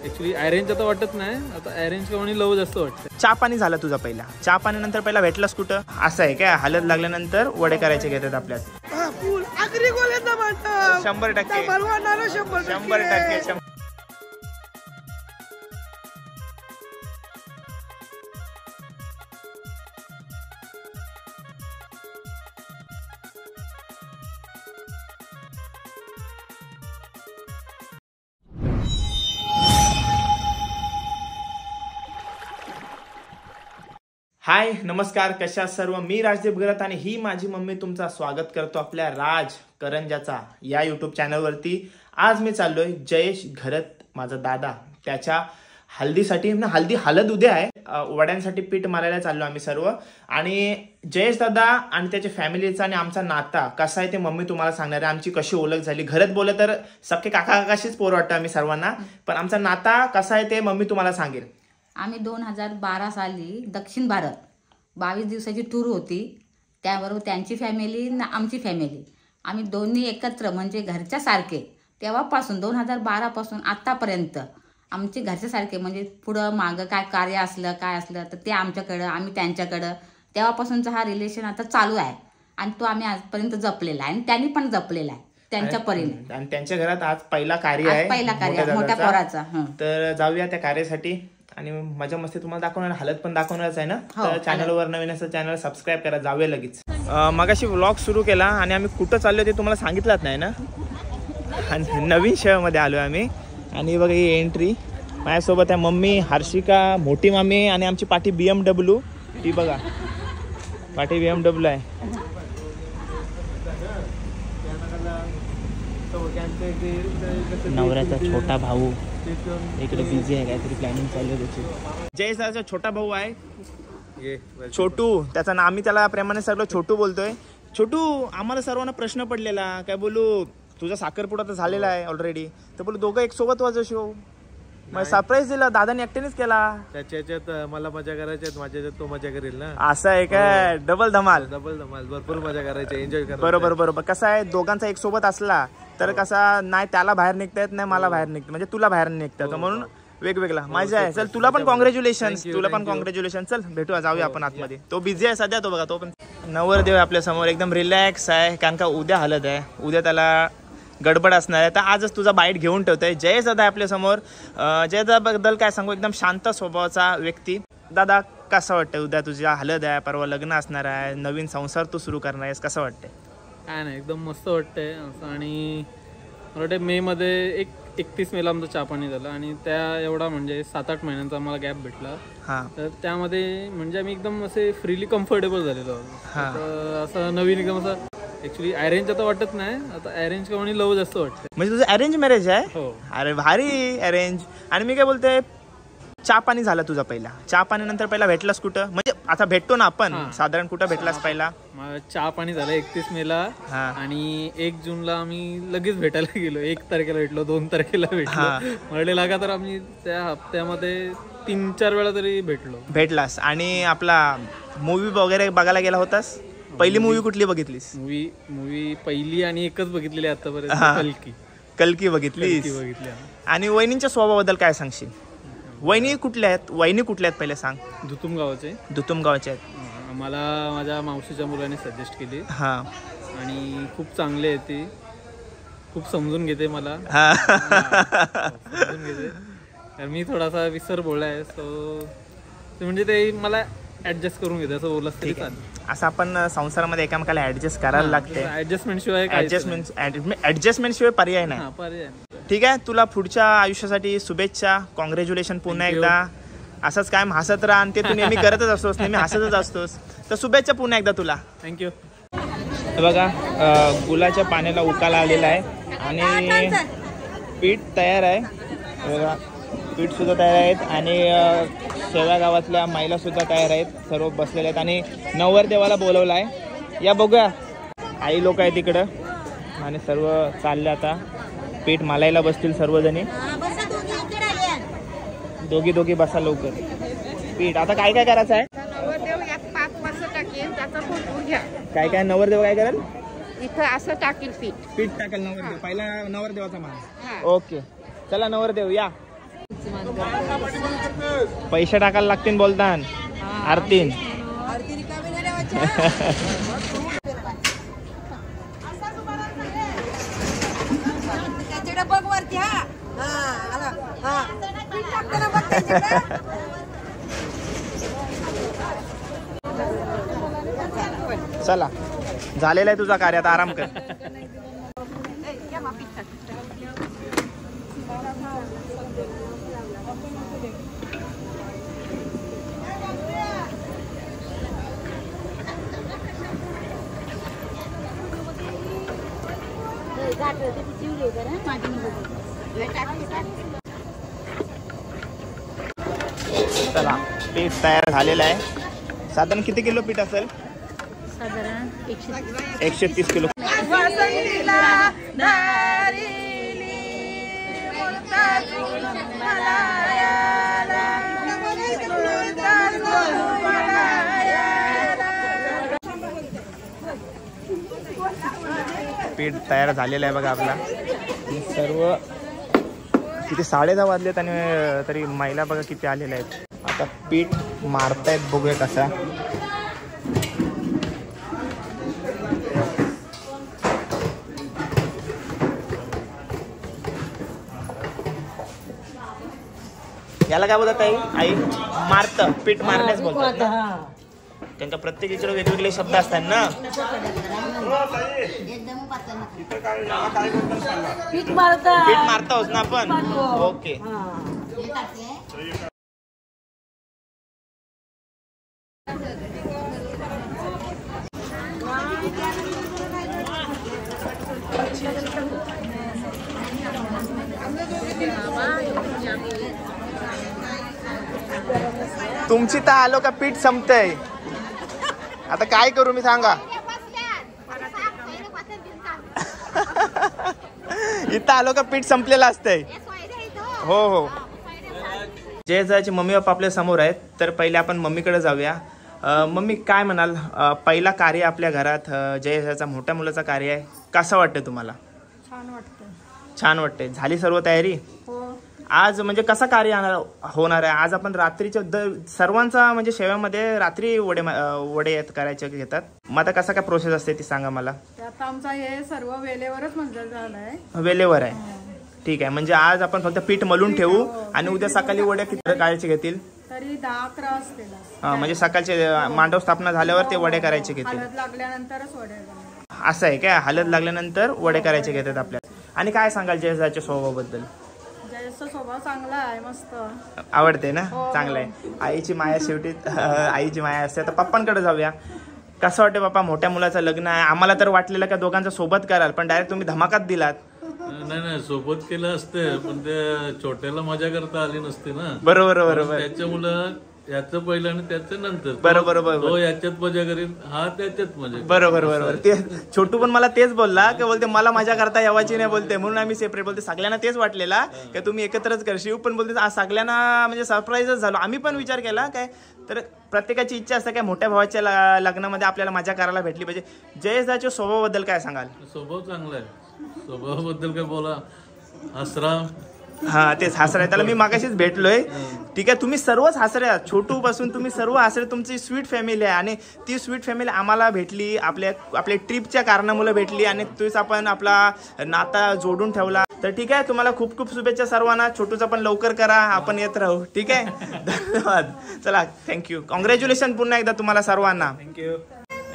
Actually arrange आता वाटत नाही, आता अरेंज कोणी लव जास्त वाटतं. चहा पाणी झाला तुझा पहिला, चहा पाणी नंतर पहिला भेटलास कुठं असं आहे काय? हालत लागल्यानंतर वडे करायचे घेतात आपल्यात. 100% 100%. हाय नमस्कार, कशा सर्व. मी राजदीप घरत आणि ही माझी मम्मी तुमचा स्वागत करतो आपल्या राज करंजाचा या यूट्यूब चॅनलवरती. आज मी चाललोय जयेश घरत, माझा दादा, त्याच्या हल्दीसाठी. हल्दी हलद उद्या आहे, वड्यांसाठी पीठ मारायला चाललो आम्ही सर्व. आणि जयेश दादा आणि त्याच्या फॅमिलीचा आणि आमचा नाता कसा आहे ते मम्मी तुम्हाला सांगणार आहे. आमची कशी ओळख झाली, घरत बोललं तर सख्खे काका काकाशीच पोर वाटतं आम्ही सर्वांना, पण आमचा नाता कसा आहे ते मम्मी तुम्हाला सांगेल. आम्ही 2012 साली दक्षिण भारत 22 दिवसाची टूर होती, त्याबरोबर त्यांची फॅमिली ना आमची फॅमिली, आम्ही दोन्ही एकत्र म्हणजे घरच्या सारखे. तेव्हापासून 2012 पासून आत्तापर्यंत आमचे घरच्या सारखे, म्हणजे पुढं मागं काय कार्य असलं काय असलं तर ते आमच्याकडं, आम्ही त्यांच्याकडं. तेव्हापासूनचा हा रिलेशन आता चालू आहे आणि तो आम्ही आजपर्यंत जपलेला आहे आणि त्यांनी पण जपलेला आहे त्यांच्या परीने. आणि त्यांच्या घरात आज पहिला कार्य आहे, पहिला कार्य मोठ्या पोराचा. तर जाऊया त्या कार्यासाठी आणि मजा मस्ती तुम्हाला दाखवणार, हालत पण दाखवणारच आहे ना. तर चॅनलवर नवीन असं चॅनल सबस्क्राईब करा. जाऊया लगेच. मगाशी व्लॉग सुरू केला आणि आम्ही कुठं चाललो ते तुम्हाला सांगितलंच नाही ना. नवीन शहरामध्ये आलो आम्ही. आणि बघा ही एंट्री, माझ्यासोबत आहे मम्मी, हर्षिका, मोठी मामी आणि आमची पाठी BMW. ती बघा पाठी BMW आहे. नवऱ्याचा छोटा भाऊ इकडे बिझी आहे, काहीतरी प्लॅनिंग चालू आहे त्याची. जयेशचा छोटा भाऊ आहे छोटू, त्याचं नाव आम्ही त्याला प्रेमाने सगळं छोटू बोलतोय. छोटू, आम्हाला सर्वांना प्रश्न पडलेला काय बोलू, तुझा साखरपुडा तर झालेला आहे ऑलरेडी, तर बोलू दोघं एक सोबत वाजव शो. मग सरप्राईज दिला दादाने, एकट्यानेच केला. त्याच्यात मला मजा करायची, माझ्या तो मजा करेल ना. असं आहे काय? डबल धमाल भरपूर मजा करायची, एन्जॉय करायचं. बरोबर. कसं आहे, दोघांचा एक सोबत असला तर कसा नाही त्याला बाहेर निघता येत नाही, मला बाहेर निघत म्हणजे तुला बाहेर निघतं, म्हणून वेगवेगळा मजा आहे. चल तुला पण कॉंग्रॅच्युलेशन, चल भेटूया, जाऊया आपण आतमध्ये. तो बिझी आहे सध्या, तो बघा तो पण. नवरदेव आपल्या समोर एकदम रिलॅक्स आहे, कारण का उद्या हलद आहे, उद्या त्याला गडबड असणार आहे. तर आजच तुझा बाईट घेऊन ठेवतोय. जयेश दादा आपल्या समोर. जयेश दादाबद्दल काय सांगू, एकदम शांत स्वभावाचा व्यक्ती. दादा कसं वाटतं, उद्या तुझ्या हलद आहे, परवा लग्न असणार आहे, नवीन संसार तू सुरू करणार आहेस, कसं वाटतंय? काय नाही, एकदम मस्त वाटतंय असं. आणि मला वाटतं मे मध्ये 31 मेला आमचं चहा पाणी झालं आणि त्या एवढा म्हणजे 7-8 महिन्यांचा आम्हाला गॅप भेटला. तर त्यामध्ये म्हणजे आम्ही एकदम असे फ्रीली कम्फर्टेबल झालेलो. असं नवीन एकदम असं. ऍक्च्युली अरेंज आता वाटत नाही, आता अरेंज कोणी लव जास्त वाटतं. म्हणजे तुझं अरेंज मॅरेज आहे? हो. अरे भारी अरेंज. आणि मी काय बोलतोय, चहा पाणी झाला तुझा पहिला, चहा पाणी नंतर पहिला भेटलास कुठं, म्हणजे आता भेटतो ना आपण, साधारण कुठं भेटलास पहिला? चहा पाणी झालं 31 मेला आणि 1 जूनला आम्ही लगेच भेटायला गेलो. 1 तारखेला भेटलो, 2 तारखेला भेटलो, म्हणले लागा. तर आम्ही त्या हप्त्यामध्ये 3-4 वेळा तरी भेटलास. आणि आपला मूवी वगैरे बघायला गेला होतास? पहिली मूवी कुठली बघितलीस? मूवी पहिली आणि एकच बघितलेली आतापर्यंत, कल्की बघितलीस. आणि वहिनींच्या स्वभावाबद्दल काय सांगशील? वहिनी कुठल्या आहेत पहिले सांग. दुतुम गावाचे आहेत. मला माझ्या मावशीच्या मुलाने सजेस्ट केली. आणि खूप चांगले आहे ती, खूप समजून घेते मला. समजून घेते, कारण मी थोडासा विसर बोलाय, सो म्हणजे ते मला ऍडजस्ट करून घेते, असं बोलत तरी चालेल. असं आपण संसारामध्ये एकामेकाला ऍडजस्ट करायला लागते. ऍडजस्टमेंट शिवाय पर्याय नाही. ठीक आहे, तुला पुढच्या आयुष्यासाठी शुभेच्छा, कॉंग्रॅच्युलेशन पुन्हा एकदा. असंच कायम हसत राहा, आणि ते तू नेहमी करतच असतोस, नेहमी हसतच असतोस. तर शुभेच्छा पुन्हा एकदा तुला. थँक्यू. बघा गुलाच्या पाण्याला उकाला आलेला आहे आणि पीठ तयार आहे. बघा पीठ सुद्धा तयार आहेत आणि शेव्या गावातल्या महिला सुद्धा तयार आहेत, सर्व बसलेले आहेत. आणि नवरदेवाला बोलवलं आहे. या बघूया, आई लोक आहेत तिकडं आणि सर्व चालले आता पीठ मालायला बसतील सर्वजणी. दोघी बसा लवकर. पीठ आता काय काय करायचं आहे? काय नवरदेव काय करेल? इथं असं टाकील पीठ टाकेल नवरदेव. पहिला नवरदेवाचा मान. ओके, चला नवरदेव या. पैसे टाकायला लागतील बोलतान आरतीन. बघ वरती. चला झालेला आहे तुझा कार्य, आता आराम कर. चला पीठ तयार झालेलं आहे. साधारण किती किलो पीठ असेल? साधारण 130 किलो. पीठ तयार झालेलं आहे बघा आपला. सर्व किती 10:30 वाजलेत आणि तरी महिला बघा किती आलेल्या आहेत. आता पीठ मारतायत, बघूया कसा. याला काय बोलतात आई? मारत, पीठ मारण्यास बोलतात ना. त्यांच्या प्रत्येक इकडे वेगवेगळे शब्द असतात ना. पीठ मारतोस ना आपण. ओके. तुमची तर आलो का पीठ संपतंय. आता काय करू मी सांगा. इथं आलो का पीठ संपलेलं असतंय. हो हो. जयजाची मम्मी पप्पा आपल्या समोर आहेत, तर पहिले आपण मम्मीकडे जाऊया. मम्मी काय म्हणाल, पहिला कार्य आपल्या घरात जयजाचा मोठ्या मुलाचा कार्य आहे, कसं वाटतं तुम्हाला? छान वाटतंय. झाली सर्व तयारी? आज म्हणजे कसा कार्य होणार आहे? आज आपण रात्रीच्या सर्वांचा म्हणजे शेव्यामध्ये रात्री वडे करायचे घेतात. मग आता कसा काय प्रोसेस असते ती सांगा मला. आता आमचा हे सर्व वेळेवरच म्हणजे झालंय. वेळेवर आहे. ठीक आहे. म्हणजे आज आपण फक्त पीठ मलून ठेवू आणि उद्या सकाळी वडे किती काढायचे घेतील? तरी 10-11 असतील. म्हणजे सकाळचे मांडव स्थापना झाल्यावर ते वडे करायचे घेतील. हळद लागल्यानंतरच वडे. असं आहे काय? हळद लागल्यानंतर वडे करायचे घेतात आपल्याला. आणि काय सांगाल जयजाच्या स्वभावाबद्दल? स्वभाव चांगला आहे, मस्त आवडते ना. चांगलं आहे. आईची माया शेवटी आईची माया असते. आता पप्पांकडे जाऊया. कसं वाटतं पप्पा, मोठ्या मुलाचं लग्न आहे. आम्हाला तर वाटलेलं का दोघांचं सोबत कराल, पण डायरेक्ट तुम्ही धमाकात दिलात. नाही सोबत केलं असतं, पण त्या छोट्याला मजा करता आली नसते ना. बरोबर बरोबर. त्याच्यामुळं याचं पहिलं आणि त्याचं नंतर. बरोबर तो बरोबर. याच्यात मजा करीन, हा त्याच्यात मजा. बरोबर बरोबर. ते छोटू पण मला तेच बोलला की बोलते मला मजा करता यावाची नाही बोलते, म्हणून आम्ही सेपरेट बोलते. सगळ्यांना तेच वाटलेला की तुम्ही एकत्रच करशील, पण बोलते आज सगळ्यांना म्हणजे सरप्राईजच झालो. आम्ही पण विचार केला काय, तर प्रत्येकाची इच्छा असते काय मोठ्या भावाच्या लग्नामध्ये आपल्याला मजा करायला भेटली पाहिजे. जयेशच्या स्वभावाबद्दल काय सांगाल? स्वभाव चांगला आहे. स्वभावाबद्दल काय बोला, हसरा. हा तेच हसरे. त्याला मी मागाशीच भेटलोय. ठीक आहे. तुम्ही सर्वच हसरे आहात, छोटू पासून तुम्ही सर्व हसरे. तुमची स्वीट फॅमिली आहे आणि ती स्वीट फॅमिली आम्हाला भेटली आपल्या ट्रिपच्या कारणामुळे भेटली आणि तूच आपण आपला नाता जोडून ठेवला. तर ठीक आहे. तुम्हाला खूप खूप शुभेच्छा सर्वांना. छोटूचा पण लवकर करा, आपण येत राहू. ठीक आहे. धन्यवाद. चला थँक्यू. कॉंग्रॅच्युलेशन पुन्हा एकदा तुम्हाला सर्वांना. थँक्यू.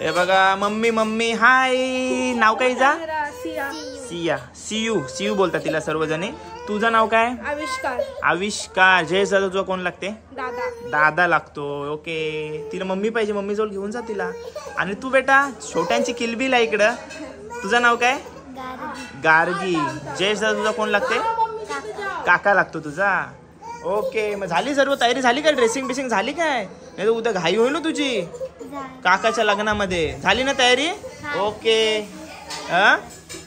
हे बघा मम्मी हाय. नाव काय जा? सिया. सियू बोलतात तिला सर्वजणी. तुझं नाव काय? आविष्कार. जयेशचा तुझा कोण लागते? दादा लागतो. ओके. तिला मम्मी पाहिजे, मम्मी जवळ घेऊन जा तिला. आणि तू बेटा छोट्यांची किलबिल आहे इकडं. तुझं नाव काय? गार्गी. जयेशचा तुझा कोण लागते? काका लागतो तुझा. ओके. मग झाली सर्व तयारी झाली काय? ड्रेसिंग बिसिंग झाली काय? नाही तर उद्या घाई होईल तुझी काकाच्या लग्नामध्ये. झाली ना तयारी? ओके.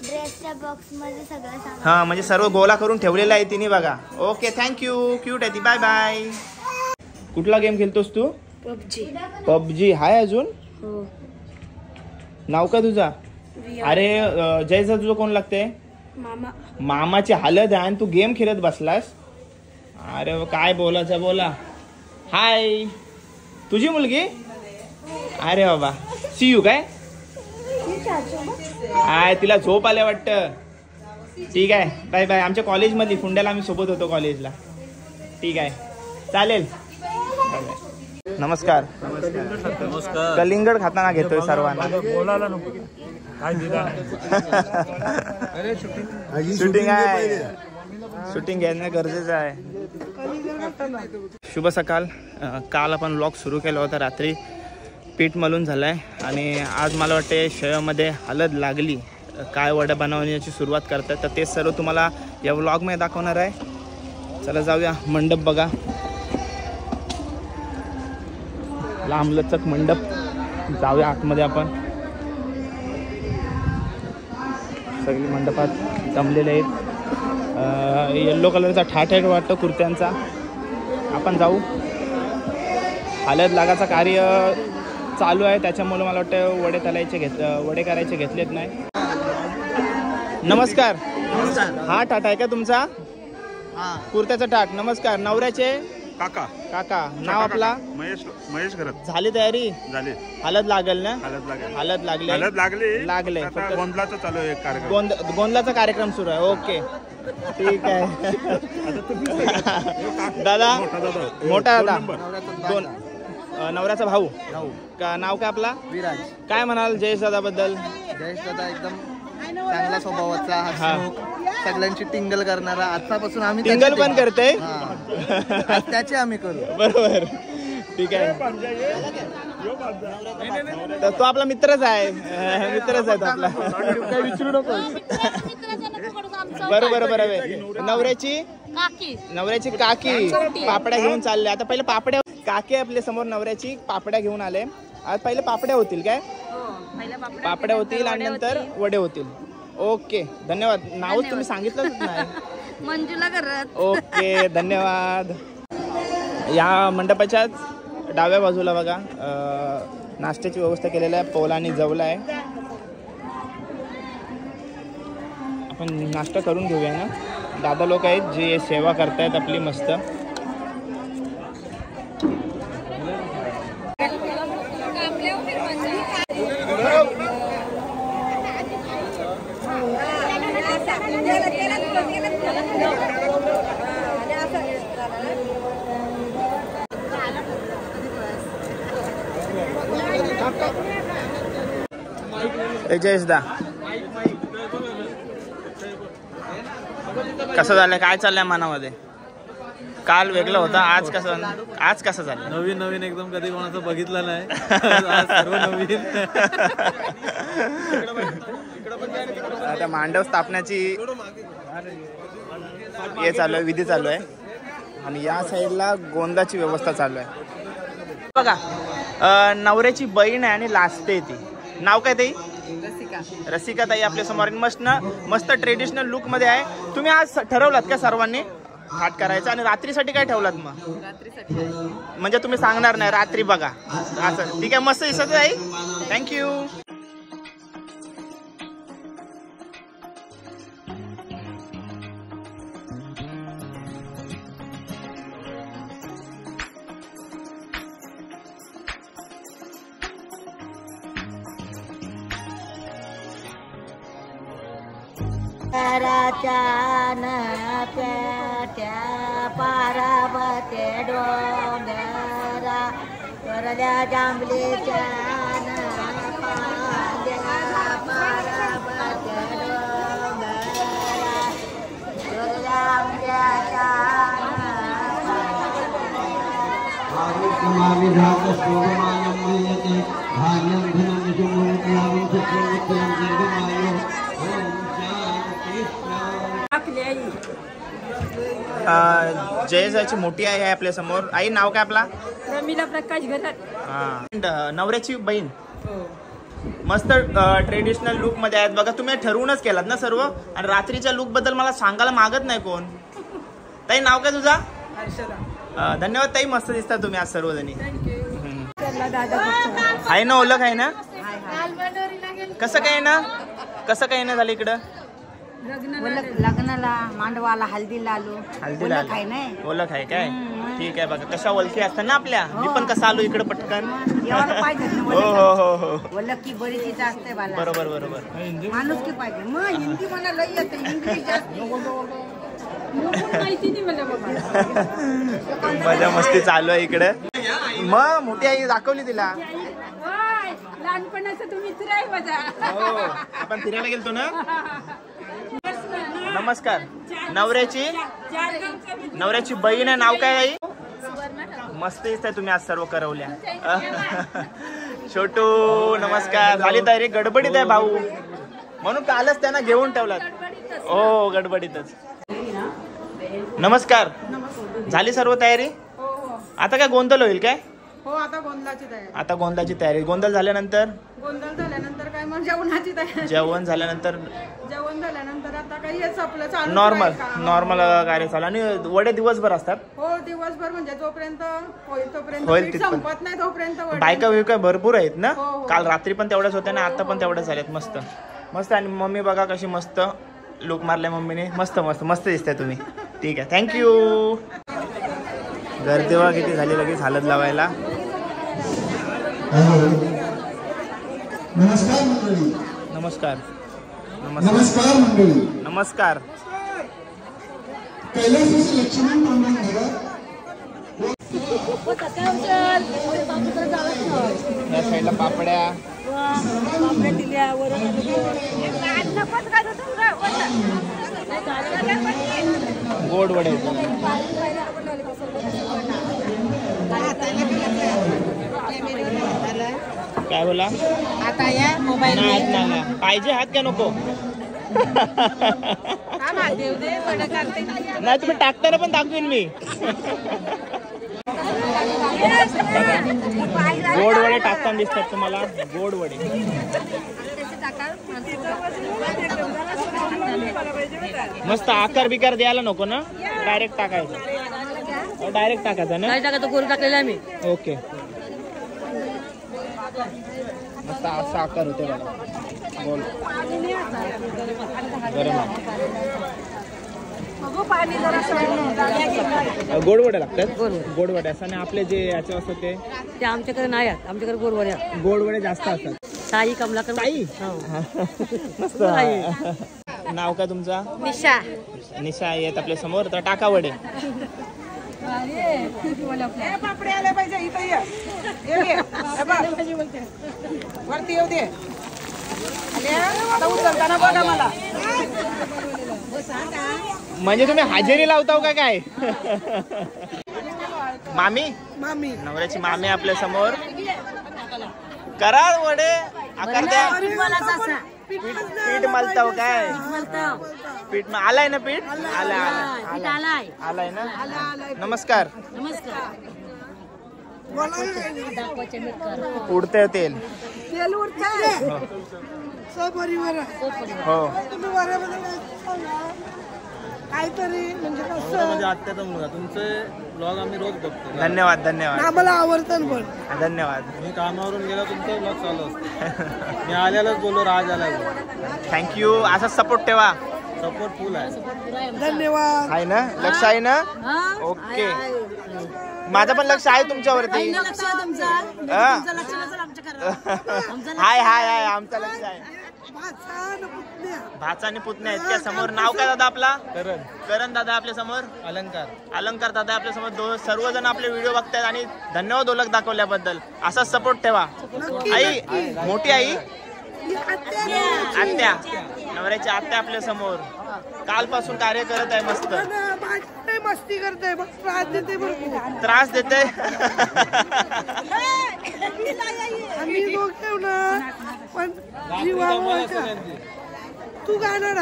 ड्रेसच्या बॉक्स मध्ये सगळं हा म्हणजे सर्व गोला करून ठेवलेला आहे तिने बघा. Okay thank you. क्यूट आहे ती. Bye bye. कुठला गेम खेळतोस तू? पबजी. हाय अजून? नाव का तुझा? अरे जयचा तुझं कोण लागते? मामाची हालत आहे आणि तू गेम खेळत बसलास. अरे काय बोलायचं बोला. हाय, तुझी मुलगी? अरे बाबा, सी यू काय? हाय, तिला झोप आले वाटतं. ठीक आहे, बाय बाय. आमच्या कॉलेजमधली फुंड्याला आम्ही सोबत होतो कॉलेजला. ठीक आहे, चालेल. नमस्कार. नमस्कार. कलिंगड खाताना घेतोय सर्वांना. शूटिंग आहे, शूटिंग घेणं गरजेचं आहे. शुभ सकाळ. काल आपण व्लॉग सुरू केला होता रात्री. पीठ मलून झालाय आणि आज मला वाटते शेवामध्ये हळद लागली. काय वडा बनवण्याची सुरुवात करतात तर ते सर्व तुम्हाला या व्लॉगमध्ये दाखवणार आहे. चला जाऊया. मंडप बघा, लांबलचक मंडप. जाऊया आतमध्ये आपण. सगळी मंडपात जमलेले आहेत. येल्लो कलरचा ठाट आहे वाटतं कुर्त्यांचा. आपण जाऊ. हळद लागायचं कार्य चालू आहे त्याच्यामुळे मला वाटतं वडे करायचे घेतलेत नाही. नमस्कार. हा ठाट आहे का तुमचा? कुर्त्याचा ठाट. नमस्कार. नवऱ्याचे काका. काका. नाव आपला? महेश घरात. झाली तयारी? झाली. हळद लागेल ना? हळद लागले. फक्त गोंधळाचा चालू आहे कार्यक्रम. गोंधळाचा कार्यक्रम सुरू आहे. ओके, ठीक आहे. दादा, मोठा दादा, नवऱ्याचा भाऊ. नाव काय आपला? विराज. काय म्हणाल जयेश दादा बद्दल? जयेश दादा एकदम चांगल्या स्वभावाचा, हसमुख, सगळ्यांची टिंगल करणारा. आतापासून आम्ही टिंगल पण करते. त्याचे आम्ही करू. बरोबर, ठीक आहे. तर तो आपला मित्रच आहे. मित्रच आहे तो आपला. काय विचारू नको. बरोबर बरोबर. नवऱ्याची काकी पापड्या घेऊन चालले. आता पहिले पापड्या. काकी आपल्या समोर नवऱ्याची पापड्या घेऊन आले. आज पहिले पापड्या होतील काय? पापड्या होतील आणि नंतर वडे होतील. ओके, धन्यवाद. नाव तुम्ही सांगितलंच नाही. मंजुला करत. ओके, धन्यवाद. या मंडपाच्याच डाव्या बाजूला बघा नाश्त्याची व्यवस्था केलेली आहे. पोला आणि जवला आहे. आपण नाश्ता करून घेऊया ना. दादा लोक आहेत जे सेवा करतायत आपली मस्त. जयेशदा, कसं झालंय? काय चाललंय मनामध्ये? काल वेगळं होतं, आज कसं झालं? नवीन एकदम. कधी कोणाचं बघितलं नाही. आज सर्व नवीन. आता मांडव स्थापनाची हे चालू आहे, विधी चालू आहे. आणि या साईडला गोंदाची व्यवस्था चालू आहे. बघा, नवऱ्याची बहीण आहे आणि लाजते ती. नाव काय ताई? रसिका ताई आपल्या समोर मस्त ट्रेडिशनल लुक मध्ये आहे. तुम्ही आज ठरवलात का सर्वांनी हाट करायचा? आणि रात्रीसाठी काय ठेवलात मग? म्हणजे तुम्ही सांगणार नाही रात्री बघा असं? ठीक आहे, मस्त दिसत आहे. थँक्यू. पारावते डोंगरा करल्या जांभलीच्या पारावते डोंगरा जयेशाची मोठी आई आहे आपल्या समोर. आई नाव काय आपला? रमीला प्रकाश घरात. नवऱ्याची बहीण मस्त ट्रेडिशनल लुक मध्ये आहेत बघा. तुम्ही ठरवूनच केलात ना सर्व? आणि रात्रीच्या लुक बद्दल मला सांगायला मागत नाही कोण. ताई नाव काय तुझा? धन्यवाद ताई, मस्त दिसता तुम्ही आज सर्वजणी. आहे ना, ओळख आहे ना? कसं काय ना झालं इकडं? लग्नाला मांडवाला हल्दीला आलो. हल्दीला काय नाही ओळख आहे काय? ठीक आहे बघा, कशा ओळखी असतात ना आपल्या. मी पण कसं आलो इकडे पटकन. एवढं पाहिजे हो हो हो हो ओळख की बरी तिथं असते बाला. बरोबर बरोबर. माणूस की पाहिजे. मग हिंदी मला लई येते, इंग्लिश जास्त माहिती नाही मला बाबा. मजा मस्ती चालू आहे इकडे. मग मोठी आई दाखवली तिला. लहानपणाचा तुम्ही मित्र आहे माझा. हो, आपण फिरायला गेलतो ना. नमस्कार. नवऱ्याची बहीण आहे, नाव काय आई? मस्त दिसताय तुम्ही आज सर्व करवल्या. छोटू नमस्कार. झाली तयारी? गडबडीत आहे भाऊ म्हणून कालच त्यांना घेऊन ठेवलात. हो गडबडीतच. नमस्कार. झाली सर्व तयारी? आता काय गोंधळ होईल काय? हो आता गोंधळाची तयारी. आता गोंधळाची तयारी. गोंधळ झाल्यानंतर काय मग जेवणाची तयारी. जेवण झाल्यानंतर आता काही हेच आपलं चालू. नॉर्मल कार्य चालू. आणि वडे दिवसभर असतात? हो दिवसभर, म्हणजे जोपर्यंत होईल तोपर्यंत. होईल तिथपर्यंत. संपत नाही तोपर्यंत. बायका बिका भरपूर आहेत ना. काल रात्री पण तेवढ्याच होत्या ना, आता पण तेवढ्याच झाल्यात. मस्त मस्त. आणि मम्मी बघा कशी मस्त लुक मारलाय मम्मीने. मस्त मस्त मस्त दिसताय तुम्ही. ठीक आहे, थँक्यू. गर्दी बघा किती झाली लगेच हलत लावायला. नमस्कार मंडळी. नमस्कार नमस्कार मंडळी. नमस्कार. कैलासाचे लक्ष्मण पांडुरंग घरात या साईडला पापड्या. गोड वडे. काय बोला? आता या मोबाईल नाही पाहिजे हात काय नको? नाही तुम्ही टाकताना पण दाखवीन मी. गोड वडे टाकताना दिसतात तुम्हाला. गोड वडे मस्त. आकार बिकार द्यायला नको ना, डायरेक्ट टाकायचं. डायरेक्ट टाकायचं ना. गोल टाकलेला आम्ही. ओके. मस्त असा आकार होते बघा. गोल गरम. गोड वडे लागतात. गोड वडे असं. आणि आपले जे याचे असतात ते आमच्याकडे नाही आहेत. आमच्याकडे गोडवड्या. गोड वडे जास्त असतात. साई कमलाकर. ताई मस्त. नाव काय तुमचा? निशा. निशा आहेत आपल्या समोर. तर टाका वडे. पापडे आले पाहिजे इथं ये. वरती येऊ दे. उचलताना बघा मला. म्हणजे तुम्ही हजेरी लावताव का काय? मामी नवऱ्याची मामी आपल्या समोर. करा वडे. आकार द्या. पीठ मलताव काय? पीठ आलाय ना? पीठ आलाय ना. नमस्कार. उडते तेल. हो काहीतरी म्हणजे म्हणजे आत्याचा मुलगा. तुमचे ब्लॉग आम्ही रोज बघतो. धन्यवाद धन्यवाद. आम्हाला आवडतं पण. धन्यवाद. मी कामावरून गेला तुमचा ब्लॉग चालू असतो. मी आल्यालाच बोललो राज आलाय. थँक्यू. असाच सपोर्ट ठेवा. सपोर्ट फुल आहे. धन्यवाद. आहे ना? लक्ष आहे ना? ओके. माझं पण लक्ष आहे तुमच्यावरती. हाय हाय हाय. आमचं लक्ष आहे. भाचा आणि पुतण्या आहेत. त्या समोर नाव काय दादा आपला? करण दादा आपल्या समोर. अलंकार दादा आपल्या समोर. सर्वजण आपले व्हिडिओ बघतायत आणि धन्यवाद ओळख दाखवल्याबद्दल. असाच सपोर्ट ठेवा. आई मोठी आई आत्या नवऱ्याची आत्या आपल्या समोर कालपासून कार्य करत आहे. मस्त मस्ती करते. त्रास देते. पण तू गाणार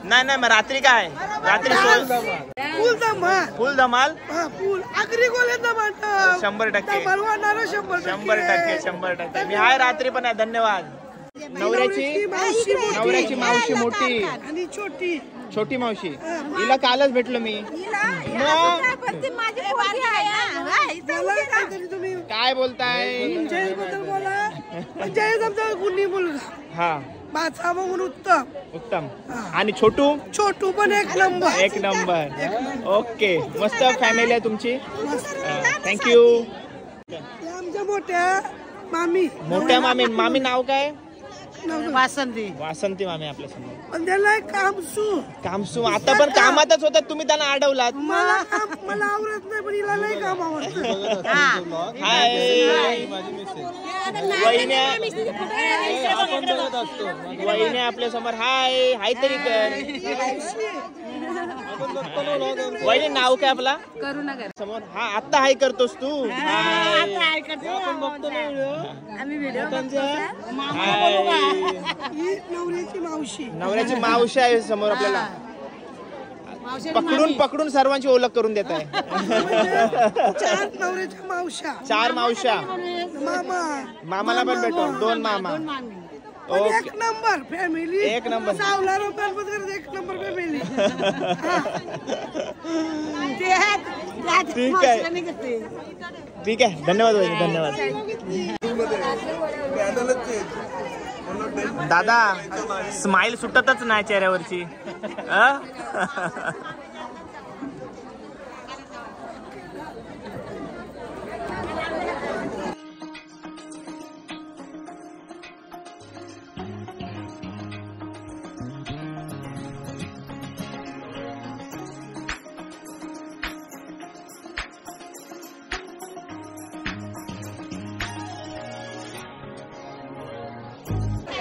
नाही नाही. मग रात्री काय? रात्री फुल धमाल. फुल 100%. 100%. मी आहे रात्री पण आहे. धन्यवाद. नवऱ्याची मावशी मोठी आणि छोटी मावशी. हिला कालच भेटलो मी. काय बोलताय? जयेश बद्दल बोला. जयेश आमचा गुन्ही मुलगा. हा बाचा बघून उत्तम. उत्तम. आणि छोटू छोटू पण एक नंबर. एक नंबर. ओके मस्त फॅमिली आहे तुमची. थँक्यू. आमच्या मोठ्या मामी. मोठ्या मामी. मामी नाव काय? वासंती. वासंती मामी आपल्या समोर. पण त्याला कामसू. कामसू आता पण कामातच होतात, तुम्ही त्यांना अडवलात. मला आवडत नाही पण हिला लय काम आवडतं. हाय वहिनी आपल्या समोर. हाय हाय तरी कर. वहिनी नाव काय आपला? करुणाकर. समोर. हा आता हाय करतोस तू. नवऱ्याची मावशी. नवऱ्याची मावशी आहे समोर आपल्याला. पकडून सर्वांची ओळख करून देत आहे. 4 नवऱ्याच्या मावशा. 4 मावशा. मामा. मामाला पण भेटो. 2 मामा. एक नंबर फॅमिली. एक नंबर. सावला रुपयांमध्ये एक नंबर फॅमिली. ठीक आहे. ठीक आहे. धन्यवाद वहिनी. धन्यवाद दादा. स्माइल सुटतच नाही चेहऱ्यावरची.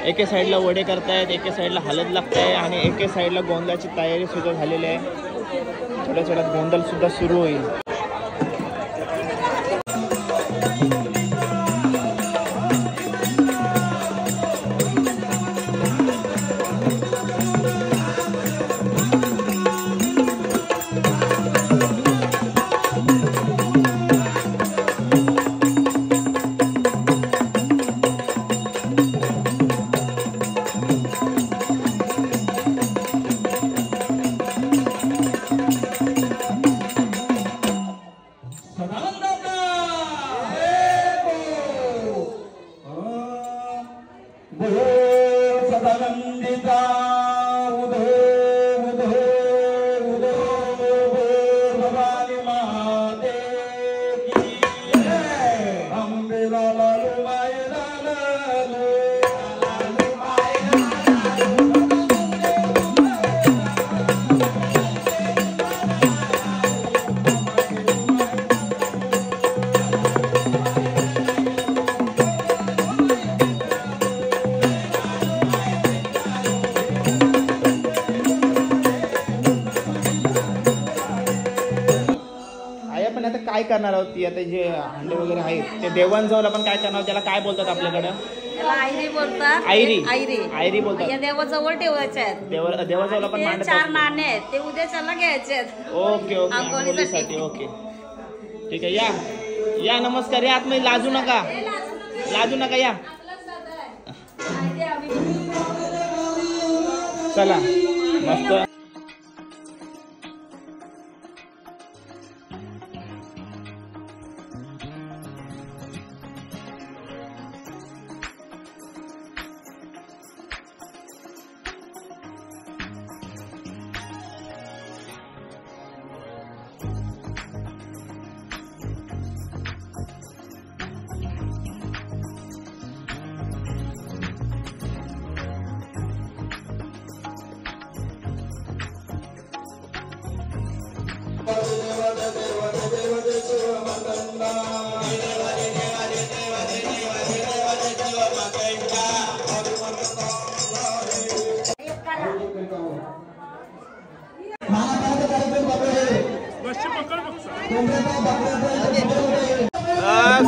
एके साईडला वडे करतायत, एके साईडला हळद लागतंय आणि एके साईडला गोंधळाची तयारी सुद्धा झालेली आहे. थोड्या थोड्यात गोंधळ सुद्धा सुरू होईल. काय करणार आहोत ती आता जे हांडे वगैरे आहेत ते देवांजवळ आपण काय करणार आहोत, त्याला काय बोलतात आपल्याकडे? आयरी बोलतात. आयरी. आयरी. आयरी बोलतात. या देवाजवळ ठेवायचे आहेत. देवाजवळ आपण मांडतो. 4 नाणे आहेत ते उद्याच्याला घ्यायचे आहेत. Okay okay. आंघोळीसाठी. ओके ठीक आहे. या या नमस्कार. या आतमध्ये. लाजू नका. लाजू नका. या चला मस्त.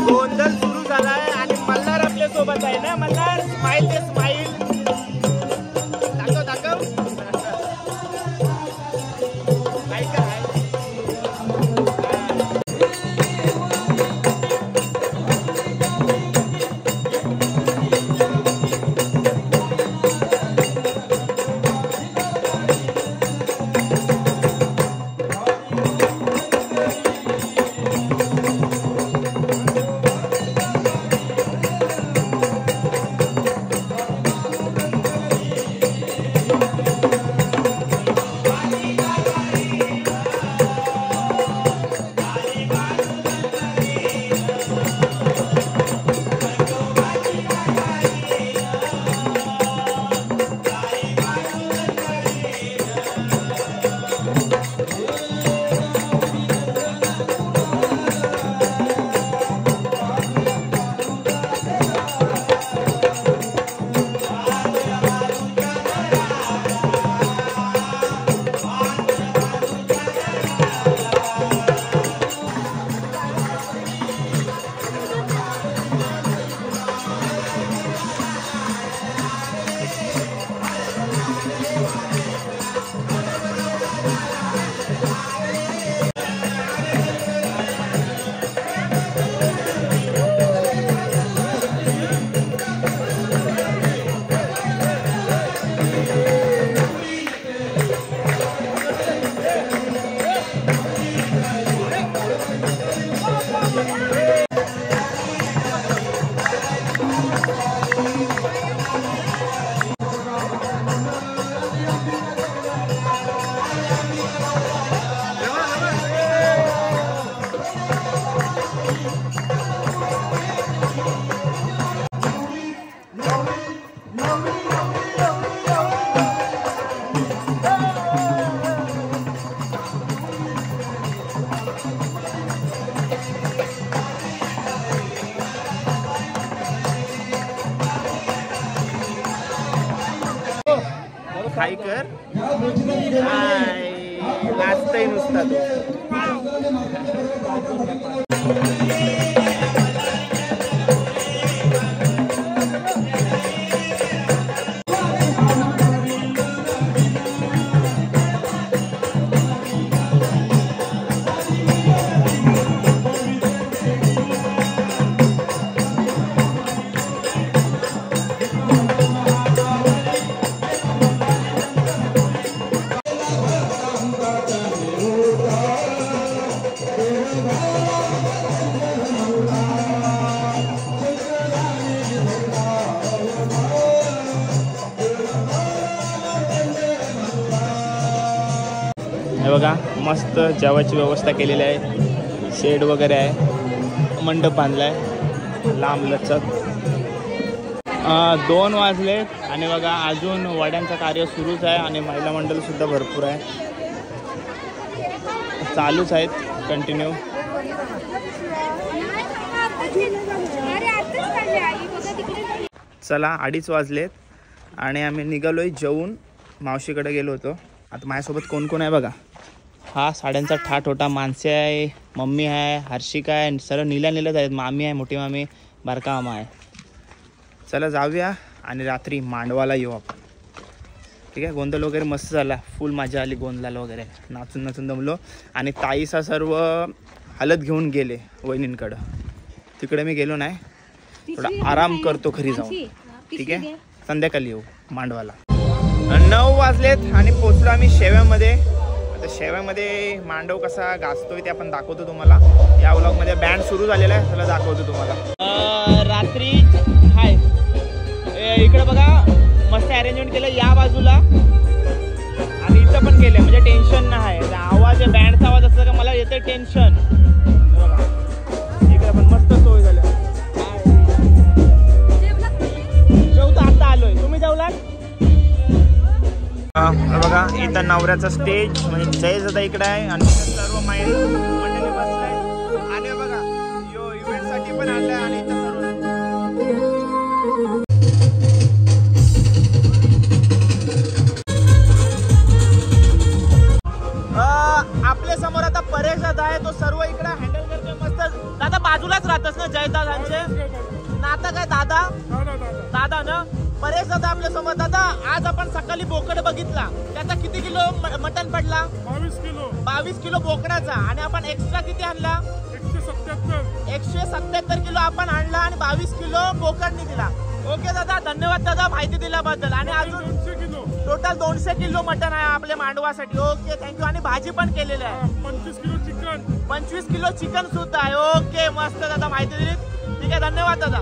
गोंधळ सुरू झालाय आणि मल्हार आपल्या सोबत आहे ना. मल्हार स्माइल ते स्माइल दाखव दाखव. काय काय नाचतंय नुसता तो. हे बघा मस्त जेवायची व्यवस्था केलेली आहे. शेड वगैरे आहे. मंडप बांधलाय लांब लचक. 2 वाजलेत आणि बघा अजून वड्यांचं कार्य सुरूच आहे आणि महिला मंडळ सुद्धा भरपूर आहे. चालूच आहेत कंटिन्यू. चला 2:30 वाजलेत आणि आम्ही निघालोय जेवून. मावशीकडे गेलो होतो. आता माझ्यासोबत कोण कोण आहे बघा. हा साड्यांचा ठाठोटा माणसे आहे, मम्मी आहे, हर्षिका आहे, सर्व नीलाच आहेत. मामी आहे, मोठी मामी, बारका मामा आहे. चला जाऊया आणि रात्री मांडवाला येऊ आपण. ठीक आहे. गोंधळ वगैरे मस्त झाला. फुल मजा आली गोंधळाला वगैरे. नाचून नाचून दमलो आणि ताईसा सर्व हलत घेऊन गेले वहिनींकडं. तिकडे मी गेलो नाही. थोडा आराम करतो घरी जाऊन. ठीक आहे. संध्याकाळी येऊ मांडवाला. 9 वाजलेत आणि पोचलो आम्ही शेव्यामध्ये. आता शेव्यामध्ये मांडव कसा गाजतोय ते आपण दाखवतो तुम्हाला. या व्लॉगमध्ये बँड सुरू झालेला आहे. त्याला दाखवतो तुम्हाला. रात्री हाय इकडे बघा मस्त अरेंजमेंट केलं या बाजूला आणि इथं पण केलं. म्हणजे टेन्शन नाही. आवाज आहे बँडचा आवाज असला का मला येते टेन्शन. बघा इकडे पण मस्त सोय झाली. जेवतो आता आलोय. तुम्ही जेवलात? बघा इथं नवऱ्याचा स्टेज म्हणजे जय दादा इकडे आहे आणि सर्व मंडळी बसलाय. आणि बघा यो इव्हेंट साठी पण आलाय आणि इथं सर्व आपल्या समोर आता परेश दादा आहे. तो सर्व इकडे हँडल करतोय मस्त. दादा बाजूलाच राहतस ना जयदादांचे नातं काय दादा दादा ना. परेश दादा आपल्या समोर. दादा आज आपण सकाळी बोकड बघितला. त्याचा किती किलो मटण पडला? 22 किलो बोकडाचा. आणि आपण एक्स्ट्रा किती आणला? 177 किलो आपण आणला आणि 22 किलो बोकडनी दिला. ओके दादा धन्यवाद दादा माहिती दिल्याबद्दल. आणि अजून टोटल 200 किलो मटण आहे आपल्या मांडवासाठी. Okay thank you. आणि भाजी पण केलेली आहे. 25 किलो चिकन सुद्धा आहे. ओके मस्त दादा माहिती दिली. ठीक आहे धन्यवाद दादा.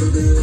मंडळी